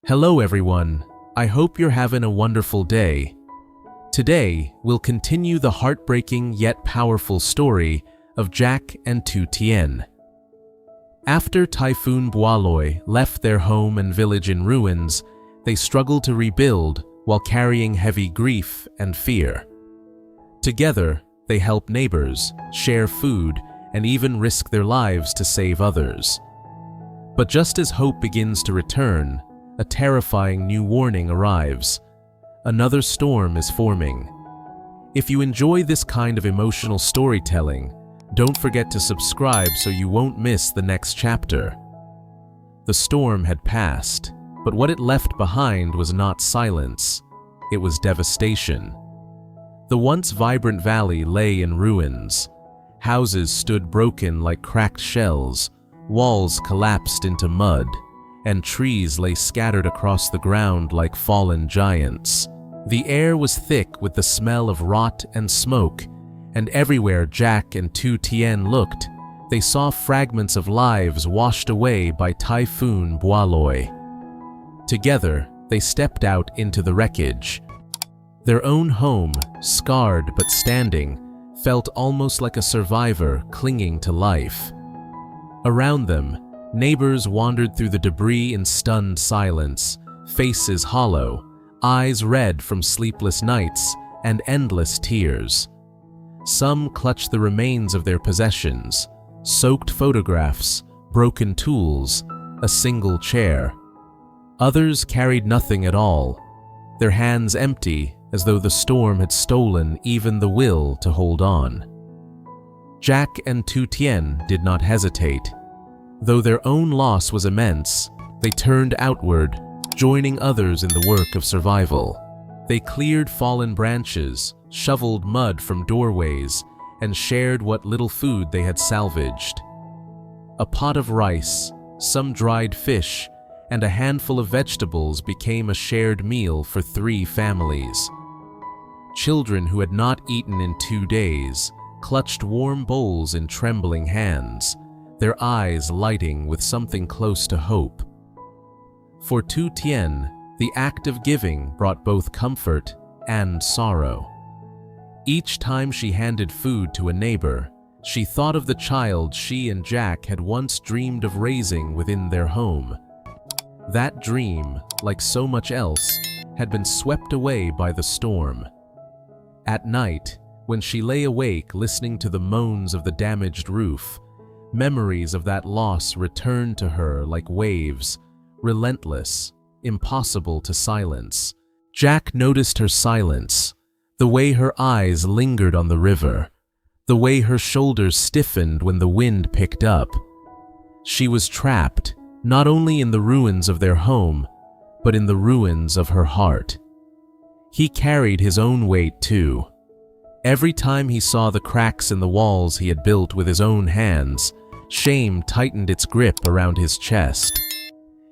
Hello everyone, I hope you're having a wonderful day. Today, we'll continue the heartbreaking yet powerful story of Jack and Tu Tien. After Typhoon Bualoi left their home and village in ruins, they struggled to rebuild while carrying heavy grief and fear. Together, they help neighbors, share food, and even risk their lives to save others. But just as hope begins to return, a terrifying new warning arrives. Another storm is forming. If you enjoy this kind of emotional storytelling, don't forget to subscribe so you won't miss the next chapter. The storm had passed, but what it left behind was not silence. It was devastation. The once vibrant valley lay in ruins. Houses stood broken like cracked shells, walls collapsed into mud, and trees lay scattered across the ground like fallen giants. The air was thick with the smell of rot and smoke, and everywhere Jack and Tu Tien looked, they saw fragments of lives washed away by Typhoon Bualoi. Together, they stepped out into the wreckage. Their own home, scarred but standing, felt almost like a survivor clinging to life. Around them, neighbors wandered through the debris in stunned silence, faces hollow, eyes red from sleepless nights and endless tears. Some clutched the remains of their possessions, soaked photographs, broken tools, a single chair. Others carried nothing at all, their hands empty as though the storm had stolen even the will to hold on. Jack and Tu Tien did not hesitate. Though their own loss was immense, they turned outward, joining others in the work of survival. They cleared fallen branches, shoveled mud from doorways, and shared what little food they had salvaged. A pot of rice, some dried fish, and a handful of vegetables became a shared meal for 3 families. Children who had not eaten in 2 days clutched warm bowls in trembling hands, their eyes lighting with something close to hope. For Tu Tien, the act of giving brought both comfort and sorrow. Each time she handed food to a neighbor, she thought of the child she and Jack had once dreamed of raising within their home. That dream, like so much else, had been swept away by the storm. At night, when she lay awake listening to the moans of the damaged roof, memories of that loss returned to her like waves, relentless, impossible to silence. Jack noticed her silence, the way her eyes lingered on the river, the way her shoulders stiffened when the wind picked up. She was trapped, not only in the ruins of their home, but in the ruins of her heart. He carried his own weight too. Every time he saw the cracks in the walls he had built with his own hands, shame tightened its grip around his chest.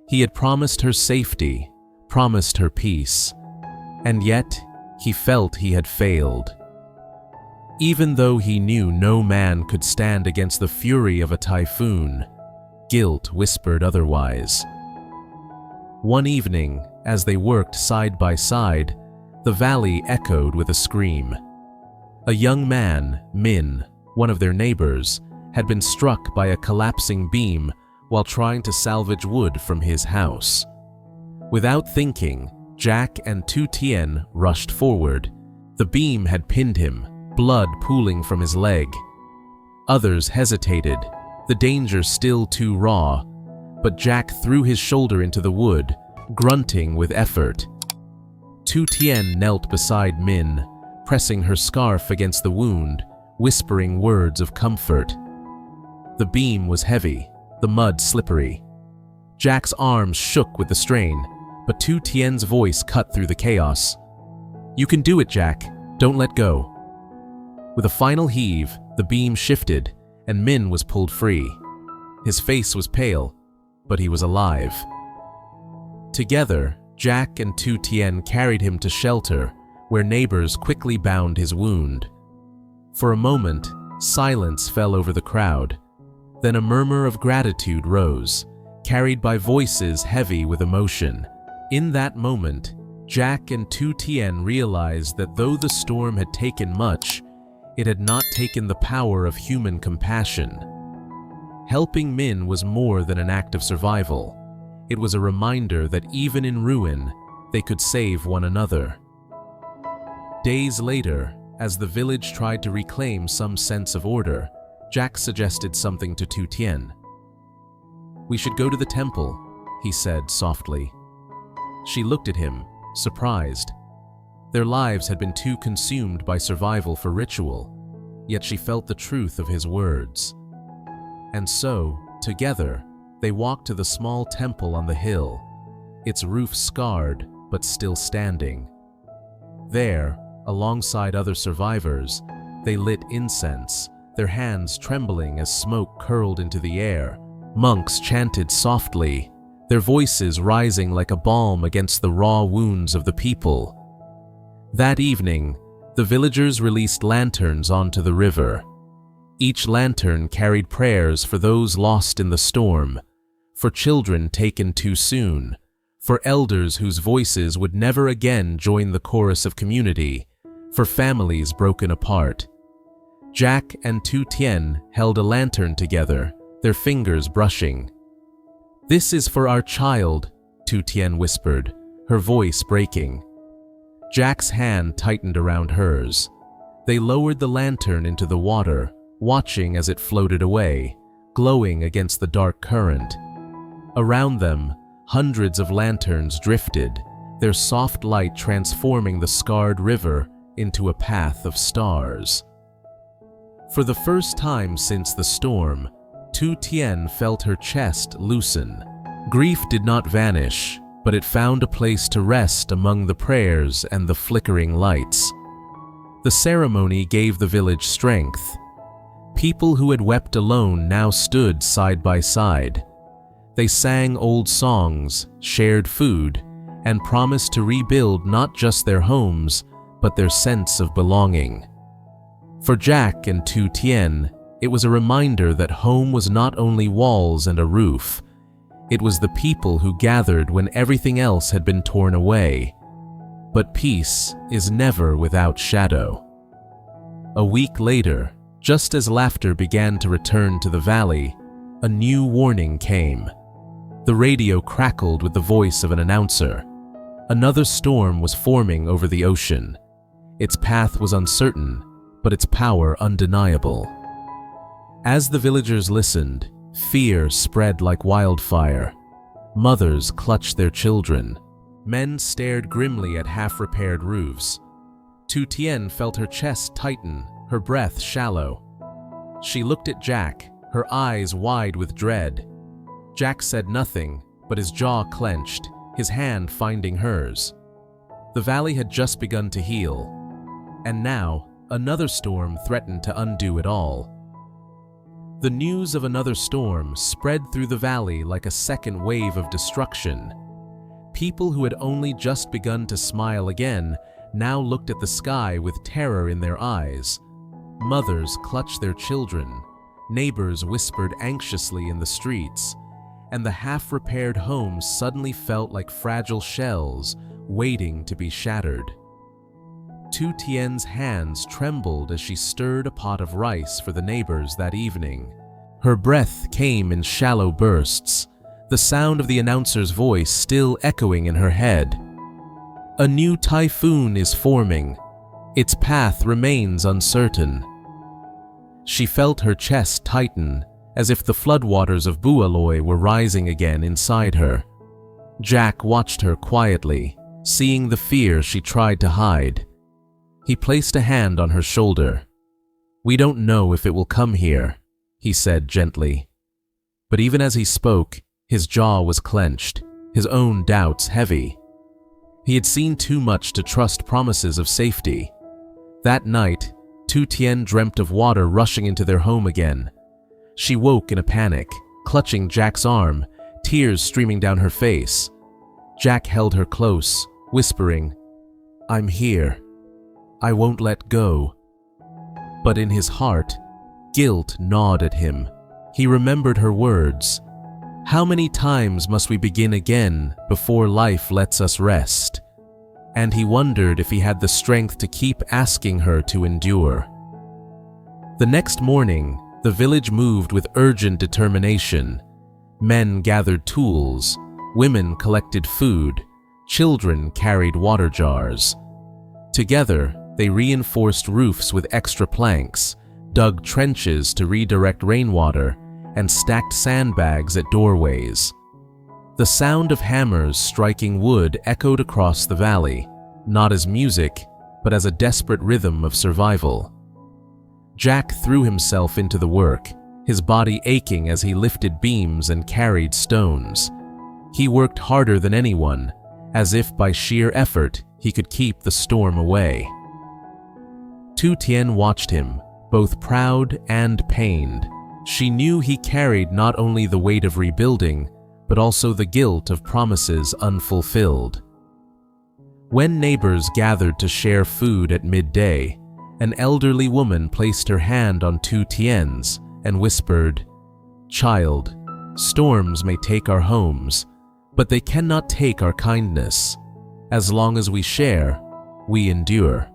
He had promised her safety, promised her peace, and yet he felt he had failed. Even though he knew no man could stand against the fury of a typhoon, guilt whispered otherwise. One evening, as they worked side by side, the valley echoed with a scream. A young man, Min, one of their neighbors, had been struck by a collapsing beam while trying to salvage wood from his house. Without thinking, Jack and Tu Tien rushed forward. The beam had pinned him, blood pooling from his leg. Others hesitated, the danger still too raw, but Jack threw his shoulder into the wood, grunting with effort. Tu Tien knelt beside Min, pressing her scarf against the wound, whispering words of comfort. The beam was heavy, the mud slippery. Jack's arms shook with the strain, but Tu Tien's voice cut through the chaos. "You can do it, Jack. Don't let go." With a final heave, the beam shifted, and Min was pulled free. His face was pale, but he was alive. Together, Jack and Tu Tien carried him to shelter, where neighbors quickly bound his wound. For a moment, silence fell over the crowd. Then a murmur of gratitude rose, carried by voices heavy with emotion. In that moment, Jack and Tu Tien realized that though the storm had taken much, it had not taken the power of human compassion. Helping Min was more than an act of survival. It was a reminder that even in ruin, they could save one another. Days later, as the village tried to reclaim some sense of order, Jack suggested something to Tu Tien. "We should go to the temple," he said softly. She looked at him, surprised. Their lives had been too consumed by survival for ritual, yet she felt the truth of his words. And so, together, they walked to the small temple on the hill, its roof scarred but still standing. There, alongside other survivors, they lit incense, their hands trembling as smoke curled into the air. Monks chanted softly, their voices rising like a balm against the raw wounds of the people. That evening, the villagers released lanterns onto the river. Each lantern carried prayers for those lost in the storm, for children taken too soon, for elders whose voices would never again join the chorus of community, for families broken apart. Jack and Tu Tien held a lantern together, their fingers brushing. "This is for our child," Tu Tien whispered, her voice breaking. Jack's hand tightened around hers. They lowered the lantern into the water, watching as it floated away, glowing against the dark current. Around them, hundreds of lanterns drifted, their soft light transforming the scarred river into a path of stars. For the first time since the storm, Tu Tien felt her chest loosen. Grief did not vanish, but it found a place to rest among the prayers and the flickering lights. The ceremony gave the village strength. People who had wept alone now stood side by side. They sang old songs, shared food, and promised to rebuild not just their homes, but their sense of belonging. For Jack and Tu Tien, it was a reminder that home was not only walls and a roof. It was the people who gathered when everything else had been torn away. But peace is never without shadow. A week later, just as laughter began to return to the valley, a new warning came. The radio crackled with the voice of an announcer. Another storm was forming over the ocean. Its path was uncertain, but its power undeniable. As the villagers listened, fear spread like wildfire. Mothers clutched their children. Men stared grimly at half-repaired roofs. Tu Tien felt her chest tighten, her breath shallow. She looked at Jack, her eyes wide with dread. Jack said nothing, but his jaw clenched, his hand finding hers. The valley had just begun to heal, and now another storm threatened to undo it all. The news of another storm spread through the valley like a second wave of destruction. People who had only just begun to smile again now looked at the sky with terror in their eyes. Mothers clutched their children, neighbors whispered anxiously in the streets, and the half-repaired homes suddenly felt like fragile shells waiting to be shattered. Tu Tien's hands trembled as she stirred a pot of rice for the neighbors that evening. Her breath came in shallow bursts, the sound of the announcer's voice still echoing in her head. "A new typhoon is forming. Its path remains uncertain." She felt her chest tighten, as if the floodwaters of Bualoi were rising again inside her. Jack watched her quietly, seeing the fear she tried to hide. He placed a hand on her shoulder. "We don't know if it will come here," he said gently. But even as he spoke, his jaw was clenched, his own doubts heavy. He had seen too much to trust promises of safety. That night, Tu Tien dreamt of water rushing into their home again. She woke in a panic, clutching Jack's arm, tears streaming down her face. Jack held her close, whispering, "I'm here. I won't let go." But in his heart, guilt gnawed at him. He remembered her words. How many times must we begin again before life lets us rest? And he wondered if he had the strength to keep asking her to endure. The next morning, the village moved with urgent determination. Men gathered tools, women collected food, children carried water jars. Together, they reinforced roofs with extra planks, dug trenches to redirect rainwater, and stacked sandbags at doorways. The sound of hammers striking wood echoed across the valley, not as music, but as a desperate rhythm of survival. Jack threw himself into the work, his body aching as he lifted beams and carried stones. He worked harder than anyone, as if by sheer effort he could keep the storm away. Tu Tien watched him, both proud and pained. She knew he carried not only the weight of rebuilding, but also the guilt of promises unfulfilled. When neighbors gathered to share food at midday, an elderly woman placed her hand on Tu Tien's and whispered, "Child, storms may take our homes, but they cannot take our kindness. As long as we share, we endure."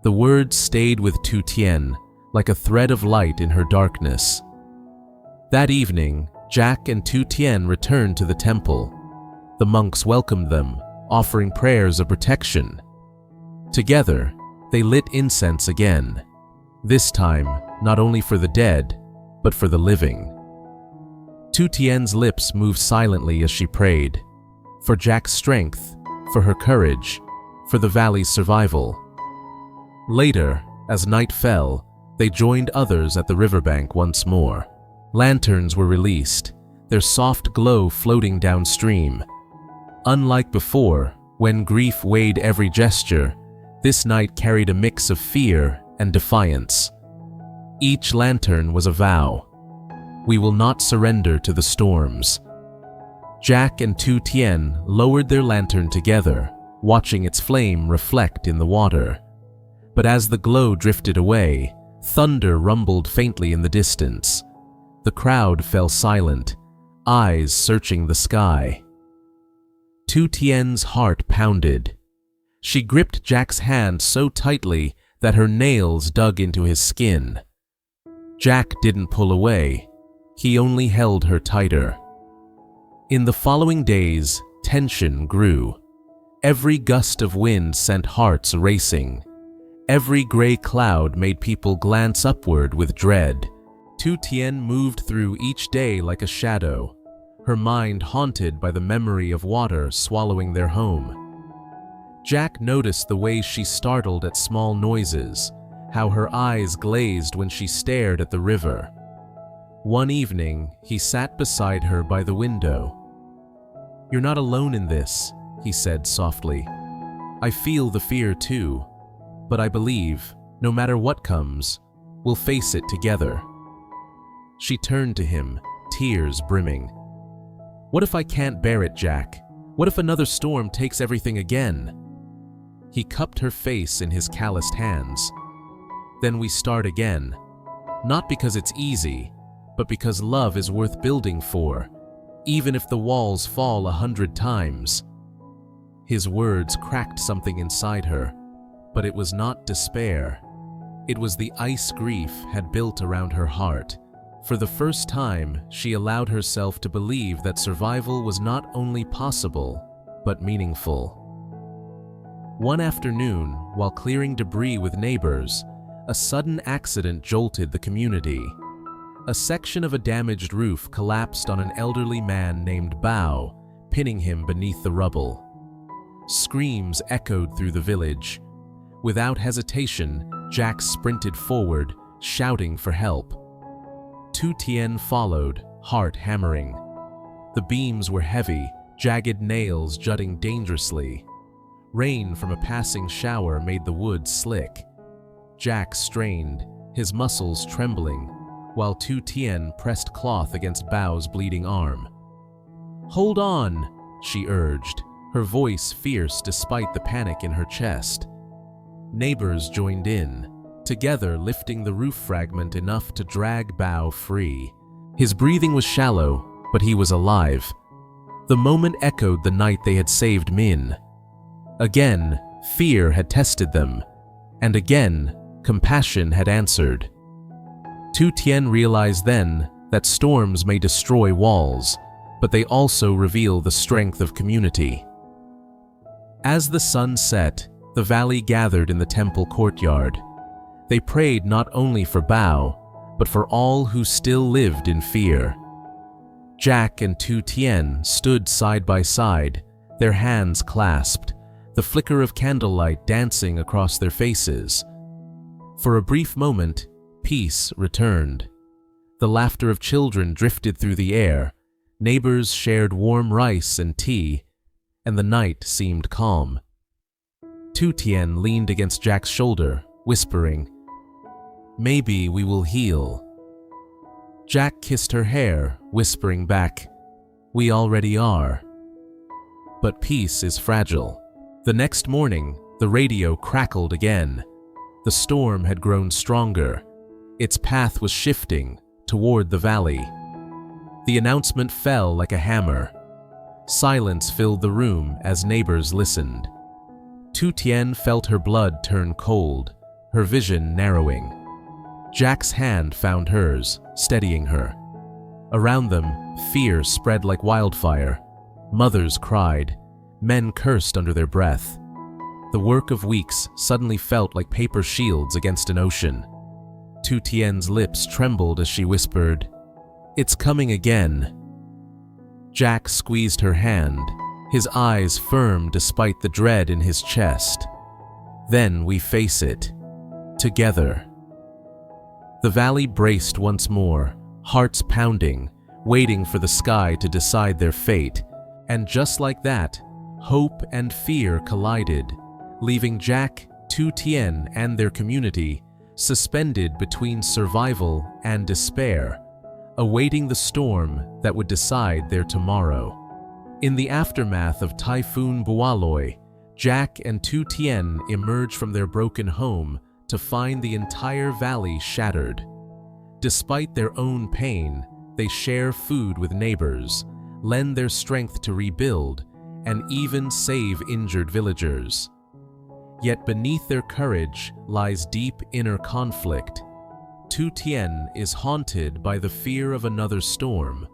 The words stayed with Tu Tien like a thread of light in her darkness. That evening, Jack and Tu Tien returned to the temple. The monks welcomed them, offering prayers of protection. Together, they lit incense again, this time not only for the dead, but for the living. Tu Tien's lips moved silently as she prayed, for Jack's strength, for her courage, for the valley's survival. Later, as night fell, they joined others at the riverbank once more. Lanterns were released, their soft glow floating downstream. Unlike before, when grief weighed every gesture, this night carried a mix of fear and defiance. Each lantern was a vow. We will not surrender to the storms. Jack and Tu Tien lowered their lantern together, watching its flame reflect in the water. But as the glow drifted away, thunder rumbled faintly in the distance. The crowd fell silent, eyes searching the sky. Tu Tien's heart pounded. She gripped Jack's hand so tightly that her nails dug into his skin. Jack didn't pull away. He only held her tighter. In the following days, tension grew. Every gust of wind sent hearts racing. Every gray cloud made people glance upward with dread. Tu Tien moved through each day like a shadow, her mind haunted by the memory of water swallowing their home. Jack noticed the way she startled at small noises, how her eyes glazed when she stared at the river. One evening, he sat beside her by the window. "You're not alone in this," he said softly. "I feel the fear too. But I believe, no matter what comes, we'll face it together." She turned to him, tears brimming. "What if I can't bear it, Jack? What if another storm takes everything again?" He cupped her face in his calloused hands. "Then we start again. Not because it's easy, but because love is worth building for, even if the walls fall 100 times." His words cracked something inside her. But it was not despair. It was the ice grief had built around her heart. For the first time, she allowed herself to believe that survival was not only possible, but meaningful. One afternoon, while clearing debris with neighbors, a sudden accident jolted the community. A section of a damaged roof collapsed on an elderly man named Bao, pinning him beneath the rubble. Screams echoed through the village. Without hesitation, Jack sprinted forward, shouting for help. Tu Tien followed, heart hammering. The beams were heavy, jagged nails jutting dangerously. Rain from a passing shower made the wood slick. Jack strained, his muscles trembling, while Tu Tien pressed cloth against Bao's bleeding arm. "Hold on," she urged, her voice fierce despite the panic in her chest. Neighbors joined in, together lifting the roof fragment enough to drag Bao free. His breathing was shallow, but he was alive. The moment echoed the night they had saved Min. Again, fear had tested them, and again, compassion had answered. Tu Tien realized then that storms may destroy walls, but they also reveal the strength of community. As the sun set, the valley gathered in the temple courtyard. They prayed not only for Bao, but for all who still lived in fear. Jack and Tu Tien stood side by side, their hands clasped, the flicker of candlelight dancing across their faces. For a brief moment, peace returned. The laughter of children drifted through the air, neighbors shared warm rice and tea, and the night seemed calm. Tu Tien leaned against Jack's shoulder, whispering, "Maybe we will heal." Jack kissed her hair, whispering back, "We already are." But peace is fragile. The next morning, the radio crackled again. The storm had grown stronger. Its path was shifting toward the valley. The announcement fell like a hammer. Silence filled the room as neighbors listened. Tu Tien felt her blood turn cold, her vision narrowing. Jack's hand found hers, steadying her. Around them, fear spread like wildfire. Mothers cried. Men cursed under their breath. The work of weeks suddenly felt like paper shields against an ocean. Tu Tien's lips trembled as she whispered, "It's coming again." Jack squeezed her hand, his eyes firm despite the dread in his chest. "Then we face it. Together." The valley braced once more, hearts pounding, waiting for the sky to decide their fate. And just like that, hope and fear collided, leaving Jack, Tu Tien, and their community suspended between survival and despair, awaiting the storm that would decide their tomorrow. In the aftermath of Typhoon Bualoi, Jack and Tu Tien emerged from their broken home to find the entire valley shattered. Despite their own pain, they share food with neighbors, lend their strength to rebuild, and even save injured villagers. Yet beneath their courage lies deep inner conflict. Tu Tien is haunted by the fear of another storm,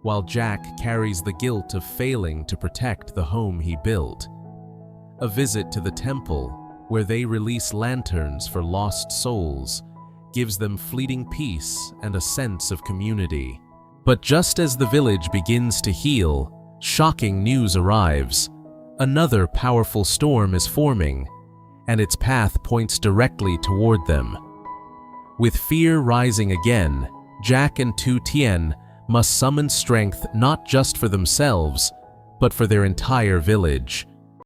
while Jack carries the guilt of failing to protect the home he built. A visit to the temple, where they release lanterns for lost souls, gives them fleeting peace and a sense of community. But just as the village begins to heal, shocking news arrives. Another powerful storm is forming, and its path points directly toward them. With fear rising again, Jack and Tu Tien must summon strength not just for themselves, but for their entire village.